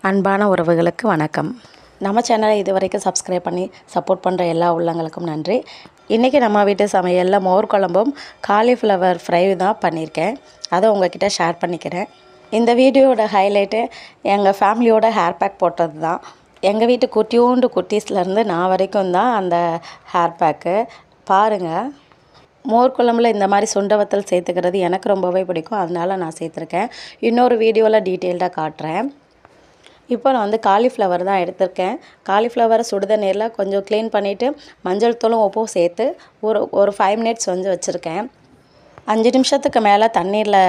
அன்பான உறவுகளுக்கு வணக்கம். நம்ம சேனலை இதுவரைக்கும் சப்ஸ்கிரைப் பண்ணி சப்போர்ட் பண்ணுற எல்லா உள்ளங்களுக்கும் நன்றி. இன்றைக்கி நம்ம வீட்டு சமையலில் மோர் குழம்பும் காலிஃப்ளவர் ஃப்ரை தான் பண்ணியிருக்கேன். அதை உங்ககிட்ட ஷேர் பண்ணிக்கிறேன். இந்த வீடியோட ஹைலைட்டு எங்கள் ஃபேமிலியோட ஹேர் பேக் போட்டது தான். எங்கள் வீட்டு குட்டீஸ்லேருந்து நான் வரைக்கும் தான் அந்த ஹேர் பேக்கு பாருங்கள். மோர் குழம்புல இந்த மாதிரி சுண்டை வத்தல் சேர்த்துக்கிறது எனக்கு ரொம்பவே பிடிக்கும். அதனால் நான் சேர்த்துருக்கேன். இன்னொரு வீடியோவில் டீட்டெயில்டாக காட்டுறேன். இப்போ நான் காலிஃப்ளவர் தான் எடுத்திருக்கேன். காலிஃப்ளவரை சுடுதண்ணீரில் கொஞ்சம் க்ளீன் பண்ணிவிட்டு மஞ்சள் தூளும் உப்பும் சேர்த்து ஒரு 5 மினிட்ஸ் வச்சுருக்கேன். 5 நிமிஷத்துக்கு மேலே தண்ணீரில்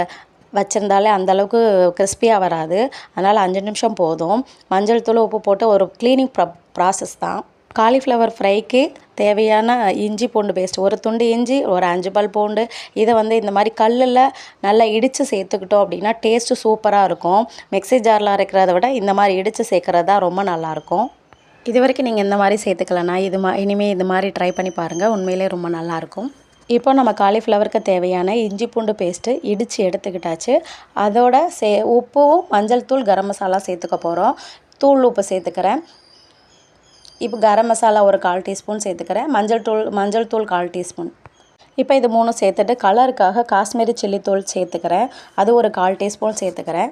வச்சுருந்தாலே அந்தளவுக்கு கிறிஸ்பியாக வராது. அதனால் 5 நிமிஷம் போதும். மஞ்சள் தூள் உப்பு போட்டு ஒரு க்ளீனிங் ப்ராசஸ் தான். காலிஃப்ளவர் ஃப்ரைக்கு தேவையான இஞ்சி பூண்டு பேஸ்ட், ஒரு துண்டு இஞ்சி, ஒரு 5 பல் பூண்டு. இதை இந்த மாதிரி கல்லில் நல்லா இடித்து சேர்த்துக்கிட்டோம் அப்படின்னா டேஸ்ட்டு சூப்பராக இருக்கும். மிக்ஸி ஜாரில் அரைக்கிறத விட இந்த மாதிரி இடித்து சேர்க்குறது தான் ரொம்ப நல்லாயிருக்கும். இது வரைக்கும் நீங்கள் இந்த மாதிரி சேர்த்துக்கலன்னா இனிமேல் இது மாதிரி ட்ரை பண்ணி பாருங்கள். உண்மையிலே ரொம்ப நல்லாயிருக்கும். இப்போ நம்ம காலிஃப்ளவருக்கு தேவையான இஞ்சி பூண்டு பேஸ்ட்டு இடித்து எடுத்துக்கிட்டாச்சு. அதோட உப்பும் மஞ்சள் தூள், கரம் மசாலா சேர்த்துக்க போகிறோம். தூள் உப்பு சேர்த்துக்கிறேன். இப்போ கரம் மசாலா ஒரு 1/4 டீஸ்பூன் சேர்த்துக்கிறேன். மஞ்சள் தூள் 1/4 டீஸ்பூன். இப்போ இது 3 சேர்த்துட்டு கலருக்காக காஷ்மீரி சில்லி தூள் சேர்த்துக்கிறேன். அது ஒரு 1/4 டீஸ்பூன் சேர்த்துக்கிறேன்.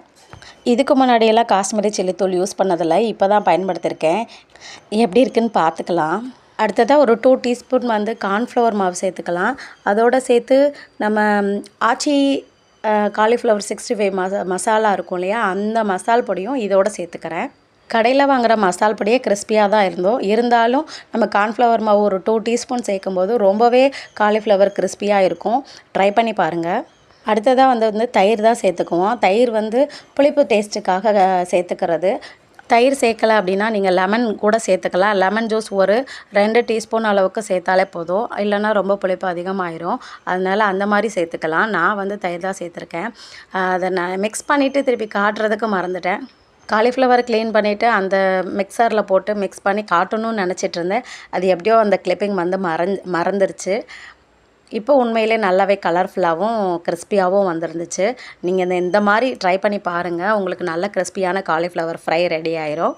இதுக்கு முன்னாடியெல்லாம் காஷ்மீரி சில்லி தூள் யூஸ் பண்ணதில்லை. இப்போ தான் பயன்படுத்தியிருக்கேன். எப்படி இருக்குதுன்னு பார்த்துக்கலாம். அடுத்ததாக ஒரு 2 டீஸ்பூன் கார்ன்ஃப்ளவர் மாவு சேர்த்துக்கலாம். அதோடு சேர்த்து நம்ம ஆச்சி காலிஃப்ளவர் 65 மசாலா இருக்கும் இல்லையா, அந்த மசால் பொடியும் இதோடு சேர்த்துக்கிறேன். கடையில் வாங்குகிற மசால் பொடியே கிறிஸ்பியாக தான் இருந்தாலும் நம்ம கார்ன்ஃப்ளவர் மாவு ஒரு 2 டீஸ்பூன் சேர்க்கும்போது ரொம்பவே காலிஃப்ளவர் கிறிஸ்பியாக இருக்கும். ட்ரை பண்ணி பாருங்கள். அடுத்ததாக தயிர் தான் சேர்த்துக்குவோம். தயிர் புளிப்பு டேஸ்ட்டுக்காக சேர்த்துக்கிறது. தயிர் சேர்க்கலை அப்படின்னா நீங்கள் லெமன் கூட சேர்த்துக்கலாம். லெமன் ஜூஸ் ஒரு 2 டீஸ்பூன் அளவுக்கு சேர்த்தாலே போதும். இல்லைன்னா ரொம்ப புளிப்பு அதிகமாகிடும். அதனால் அந்த மாதிரி சேர்த்துக்கலாம். நான் தயிர் தான் சேர்த்துருக்கேன். அதை நான் மிக்ஸ் பண்ணிவிட்டு திருப்பி காட்டுறதுக்கு மறந்துட்டேன். காலிஃப்ளவர் க்ளீன் பண்ணிவிட்டு அந்த மிக்சரில் போட்டு மிக்ஸ் பண்ணி காட்டணும்னு நினச்சிட்டு இருந்தேன். அது எப்படியோ அந்த கிளிப்பிங் மறந்துருச்சு. இப்போ உண்மையிலே நல்லாவே கலர்ஃபுல்லாகவும் கிறிஸ்பியாகவும் வந்துருந்துச்சு. நீங்கள் இந்த மாதிரி ட்ரை பண்ணி பாருங்கள். உங்களுக்கு நல்ல கிறிஸ்பியான காலிஃப்ளவர் ஃப்ரை ரெடி ஆயிரும்.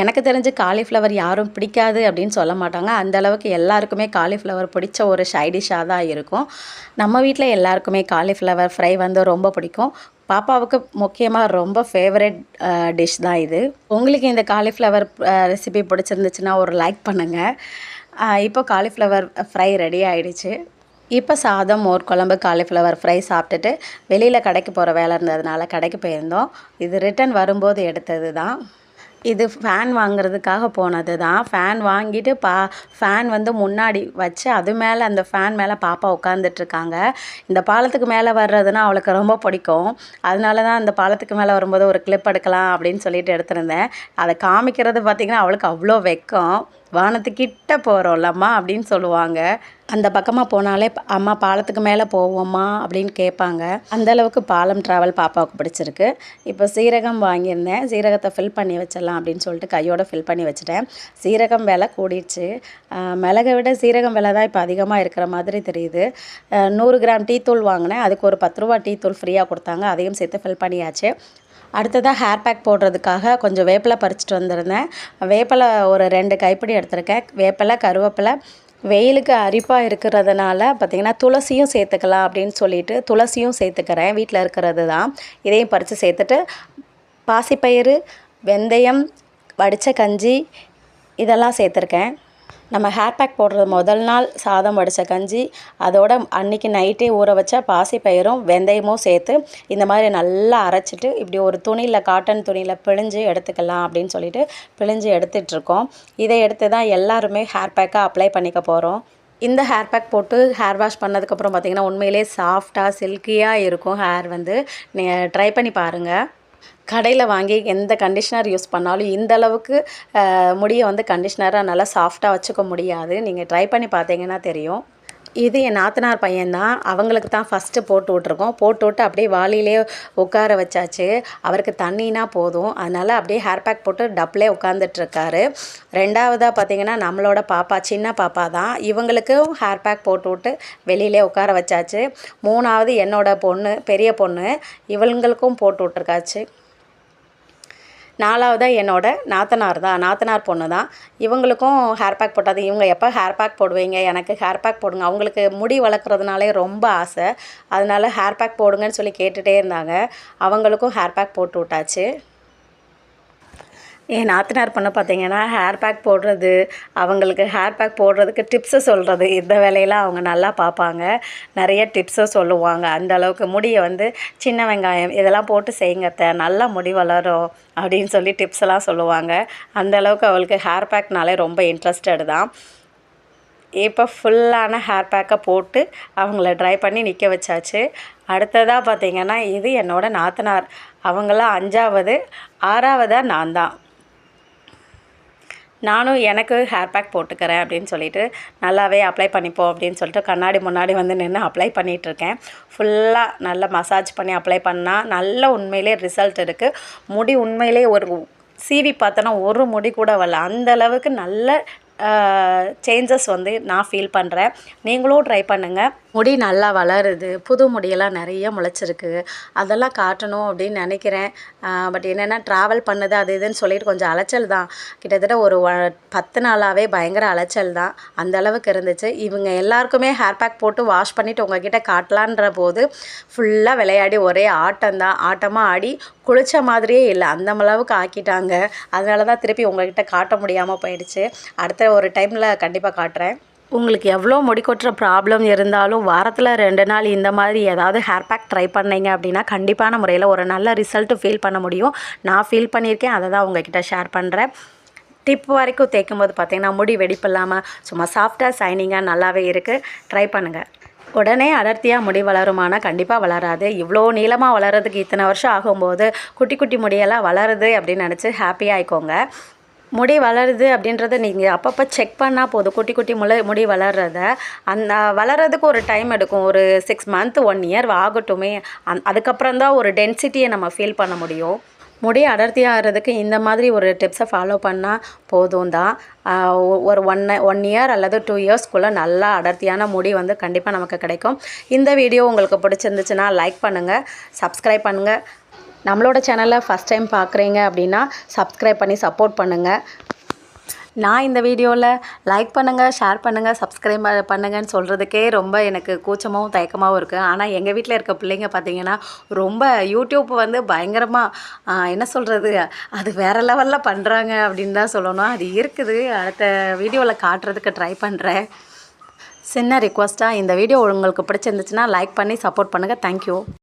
எனக்கு தெரிஞ்சு காலிஃப்ளவர் யாரும் பிடிக்காது அப்படின்னு சொல்ல மாட்டாங்க. அந்தளவுக்கு எல்லாருக்குமே காலிஃப்ளவர் பிடிச்ச ஒரு சைடிஷ்ஷாக தான் இருக்கும். நம்ம வீட்டில் எல்லாருக்குமே காலிஃப்ளவர் ஃப்ரை ரொம்ப பிடிக்கும். பாப்பாவுக்கு முக்கியமாக ரொம்ப ஃபேவரட் டிஷ் தான் இது. உங்களுக்கு இந்த காலிஃப்ளவர் ரெசிபி பிடிச்சிருந்துச்சுன்னா ஒரு லைக் பண்ணுங்கள். இப்போ காலிஃப்ளவர் ஃப்ரை ரெடி ஆகிடுச்சு. இப்போ சாதம், மோர் குழம்பு, காலிஃப்ளவர் ஃப்ரை சாப்பிட்டுட்டு வெளியில் கடைக்கு போகிற வேலை இருந்ததுனால கடைக்கு போயிருந்தோம். இது ரிட்டன் வரும்போது எடுத்தது தான். இது ஃபேன் வாங்குறதுக்காக போனது தான். ஃபேன் வாங்கிட்டு ஃபேன் முன்னாடி வச்சு அது மேலே அந்த ஃபேன் மேலே பாப்பா உட்காந்துட்ருக்காங்க. இந்த பாலத்துக்கு மேலே வர்றதுன்னா அவளுக்கு ரொம்ப பிடிக்கும். அதனால தான் அந்த பாலத்துக்கு மேலே வரும்போது ஒரு கிளிப் எடுக்கலாம் அப்படின்னு சொல்லிட்டு எடுத்திருந்தேன். அதை காமிக்கிறது பார்த்திங்கன்னா அவளுக்கு அவ்வளோ வெக்கம். வானத்துக்கிட்ட போகிறோம்லம்மா அப்படின்னு சொல்லுவாங்க. அந்த பக்கமாக போனாலே அம்மா பாலத்துக்கு மேலே போவோம்மா அப்படின்னு கேட்பாங்க. அந்தளவுக்கு பாலம் ட்ராவல் பாப்பாவுக்கு பிடிச்சிருக்கு. இப்போ சீரகம் வாங்கியிருந்தேன். சீரகத்தை ஃபில் பண்ணி வச்சிடலாம் அப்படின்னு சொல்லிட்டு கையோடு ஃபில் பண்ணி வச்சுட்டேன். சீரகம் விலை கூடிடுச்சு. மிளகை விட சீரகம் விலை தான் இப்போ அதிகமாக இருக்கிற மாதிரி தெரியுது. 100 கிராம் டீ தூள் வாங்கினேன். அதுக்கு ஒரு 10 ரூபா டீ தூள் ஃப்ரீயாக கொடுத்தாங்க. அதையும் சேர்த்து ஃபில் பண்ணியாச்சு. அடுத்ததாக ஹேர் பேக் போடுறதுக்காக கொஞ்சம் வேப்பிலை பறிச்சிட்டு வந்திருந்தேன். வேப்பிலை ஒரு 2 கைப்பிடி எடுத்திருக்கேன். வேப்பிலை, கருவேப்பிலை. வெயிலுக்கு அரிப்பாக இருக்கிறதுனால பார்த்திங்கன்னா துளசியும் சேர்த்துக்கலாம் அப்படின்னு சொல்லிட்டு துளசியும் சேர்த்துக்கிறேன். வீட்டில் இருக்கிறது தான். இதையும் பறித்து சேர்த்துட்டு பாசிப்பயிறு, வெந்தயம், வடித்த கஞ்சி இதெல்லாம் சேர்த்துருக்கேன். நம்ம ஹேர் பேக் போடுறது முதல் நாள் சாதம் வடித்த கஞ்சி, அதோட அன்றைக்கி நைட்டே ஊற வச்ச பாசிப்பயிரும் வெந்தயமும் சேர்த்து இந்த மாதிரி நல்லா அரைச்சிட்டு இப்படி ஒரு துணியில், காட்டன் துணியில் பிழிஞ்சு எடுத்துக்கலாம் அப்படின்னு சொல்லிட்டு பிழிஞ்சு எடுத்துகிட்ருக்கோம். இதை எடுத்து தான் எல்லாருமே ஹேர் பேக்காக அப்ளை பண்ணிக்க போகிறோம். இந்த ஹேர் பேக் போட்டு ஹேர் வாஷ் பண்ணதுக்கப்புறம் பார்த்திங்கன்னா உண்மையிலே சாஃப்டாக சில்கியாக இருக்கும். ஹேர் நீங்கள் ட்ரை பண்ணி பாருங்கள். கடையில் வாங்கி எந்த கண்டிஷ்னர் யூஸ் பண்ணாலும் இந்தளவுக்கு முடியை கண்டிஷ்னராக நல்லா சாஃப்டாக வச்சுக்க முடியாது. நீங்கள் ட்ரை பண்ணி பார்த்தீங்கன்னா தெரியும். இது என் நாத்தனார் பையன்தான். அவங்களுக்கு தான் ஃபஸ்ட்டு போட்டு விட்ருக்கோம். போட்டு விட்டு அப்படியே வாளியிலே உட்கார வச்சாச்சு. அவருக்கு தண்ணினா போதும். அதனால் அப்படியே ஹேர் பேக் போட்டு டப்லே உட்காந்துட்ருக்காரு. 2வதாக பார்த்திங்கன்னா நம்மளோட பாப்பா, சின்ன பாப்பா தான். இவங்களுக்கும் ஹேர் பேக் போட்டு விட்டு வெளியிலே உட்கார வச்சாச்சு. 3வது என்னோட பொண்ணு, பெரிய பொண்ணு. இவங்களுக்கும் போட்டு விட்ருக்காச்சு. 4வதாக என்னோட நாத்தனார் பொண்ணு தான். இவங்களுக்கும் ஹேர் பேக் போட்டாது. இவங்க எப்போ ஹேர் பேக் போடுவீங்க, எனக்கு ஹேர் பேக் போடுங்க. அவங்களுக்கு முடி வளர்க்குறதுனாலே ரொம்ப ஆசை. அதனால ஹேர் பேக் போடுங்கன்னு சொல்லி கேட்டுகிட்டே இருந்தாங்க. அவங்களுக்கும் ஹேர் பேக் போட்டு விட்டாச்சு. என் நாத்தனார் பொண்ணு பார்த்தீங்கன்னா ஹேர் பேக் போடுறது, அவங்களுக்கு ஹேர் பேக் போடுறதுக்கு டிப்ஸு சொல்கிறது, இந்த வேலையெல்லாம் அவங்க நல்லா பார்ப்பாங்க. நிறைய டிப்ஸும் சொல்லுவாங்க. அந்த அளவுக்கு முடியை வந்து சின்ன வெங்காயம் இதெல்லாம் போட்டு செய்யுங்க அத்தை, நல்லா முடி வளரும் அப்படின்னு சொல்லி டிப்ஸ்லாம் சொல்லுவாங்க. அந்த அளவுக்கு அவளுக்கு ஹேர் பேக்னாலே ரொம்ப இன்ட்ரெஸ்டட் தான். இப்போ ஃபுல்லான ஹேர் பேக்கை போட்டு அவங்கள ட்ரை பண்ணி நிற்க வச்சாச்சு. அடுத்ததாக பார்த்திங்கன்னா இது என்னோடய நாத்தனார். அவங்களாம் 5வது, 6வதாக நான் தான். நானும் எனக்கு ஹேர் பேக் போட்டுக்கிறேன் அப்படின்னு சொல்லிட்டு நல்லாவே அப்ளை பண்ணிப்போம் அப்படின்னு சொல்லிட்டு கண்ணாடி முன்னாடி வந்து நின்று அப்ளை பண்ணிகிட்ருக்கேன். ஃபுல்லாக நல்லா மசாஜ் பண்ணி அப்ளை பண்ணால் நல்ல உண்மையிலே ரிசல்ட் இருக்குது. முடி உண்மையிலே ஒரு சீவி பார்த்தோன்னா ஒரு முடி கூட வரல. அந்தளவுக்கு நல்ல சேஞ்சஸ் வந்து நான் ஃபீல் பண்ணுறேன். நீங்களும் ட்ரை பண்ணுங்கள். முடி நல்லா வளருது, புது முடியெல்லாம் நிறைய முளைச்சிருக்கு. அதெல்லாம் காட்டணும் அப்படின்னு நினைக்கிறேன். பட் என்னென்னா ட்ராவல் பண்ணுது அது இதுன்னு சொல்லிட்டு கொஞ்சம் அலைச்சல் தான். கிட்டத்தட்ட ஒரு 10 நாளாகவே பயங்கர அலைச்சல் தான். அந்த அளவுக்கு இருந்துச்சு. இவங்க எல்லாருக்குமே ஹேர் பேக் போட்டு வாஷ் பண்ணிவிட்டு உங்ககிட்ட காட்டலான்ற போது ஃபுல்லாக விளையாடி ஒரே ஆட்டம்தான். ஆட்டமாக ஆடி குளித்த மாதிரியே இல்லை, அந்த அளவுக்கு ஆக்கிட்டாங்க. அதனால தான் திருப்பி உங்கள்கிட்ட காட்ட முடியாமல் போயிடுச்சு. அடுத்த ஒரு டைமில் கண்டிப்பாக காட்டுறேன். உங்களுக்கு எவ்வளோ முடி கொட்டுற ப்ராப்ளம் இருந்தாலும் வாரத்தில் 2 நாள் இந்த மாதிரி ஏதாவது ஹேர் பேக் ட்ரை பண்ணிங்க அப்படின்னா கண்டிப்பான முறையில் ஒரு நல்ல ரிசல்ட்டு ஃபீல் பண்ண முடியும். நான் ஃபீல் பண்ணியிருக்கேன், அதை தான் உங்கள்கிட்ட ஷேர் பண்ணுறேன். டிப் வரைக்கும் தேய்க்கும்போது பார்த்திங்கன்னா முடி வெடிப்பு இல்லாமல் சும்மா சாஃப்டாக ஷைனிங்காக நல்லாவே இருக்குது. ட்ரை பண்ணுங்கள். உடனே அடர்த்தியாக முடி வளருமானா கண்டிப்பாக வளராது. இவ்வளோ நீளமாக வளர்கிறதுக்கு இத்தனை வருஷம் ஆகும்போது குட்டி குட்டி முடியெல்லாம் வளருது அப்படின்னு நினச்சி ஹாப்பியாக ஆயிக்கோங்க. முடி வளருது அப்படின்றத நீங்கள் அப்பப்போ செக் பண்ணால் போதும். குட்டி குட்டி முடி வளர்கிறத அந்த வளர்கிறதுக்கு ஒரு டைம் எடுக்கும். ஒரு 6 மந்த் 1 இயர் ஆகட்டுமே. அதுக்கப்புறம் தான் ஒரு டென்சிட்டியை நம்ம ஃபீல் பண்ண முடியும். முடி அடர்த்தியாகிறதுக்கு இந்த மாதிரி ஒரு டிப்ஸை ஃபாலோ பண்ணால் போதும் தான். ஒரு 1 இயர் அல்லது 2 இயர்ஸ்க்குள்ளே நல்லா அடர்த்தியான முடி வந்து கண்டிப்பாக நமக்கு கிடைக்கும். இந்த வீடியோ உங்களுக்கு பிடிச்சிருந்துச்சுன்னா லைக் பண்ணுங்கள், சப்ஸ்கிரைப் பண்ணுங்கள். நம்மளோட சேனலை ஃபஸ்ட் டைம் பார்க்குறீங்க அப்படின்னா சப்ஸ்கிரைப் பண்ணி சப்போர்ட் பண்ணுங்கள். நான் இந்த வீடியோவில் லைக் பண்ணுங்கள், ஷேர் பண்ணுங்கள், சப்ஸ்கிரைப் பண்ணுங்கன்னு சொல்கிறதுக்கே ரொம்ப எனக்கு கூச்சமாகவும் தயக்கமாகவும் இருக்குது. ஆனால் எங்கள் வீட்டில் இருக்க பிள்ளைங்க பார்த்திங்கன்னா ரொம்ப யூடியூப் வந்து பயங்கரமாக என்ன சொல்கிறது, அது வேறு லெவலில் பண்ணுறாங்க அப்படின்னு தான் சொல்லணும். அது இருக்குது, அடுத்த வீடியோவில் காட்டுறதுக்கு ட்ரை பண்ணுறேன். சின்ன ரிக்வஸ்ட்டாக இந்த வீடியோ உங்களுக்கு பிடிச்சிருந்துச்சுன்னா லைக் பண்ணி சப்போர்ட் பண்ணுங்கள். தேங்க்யூ.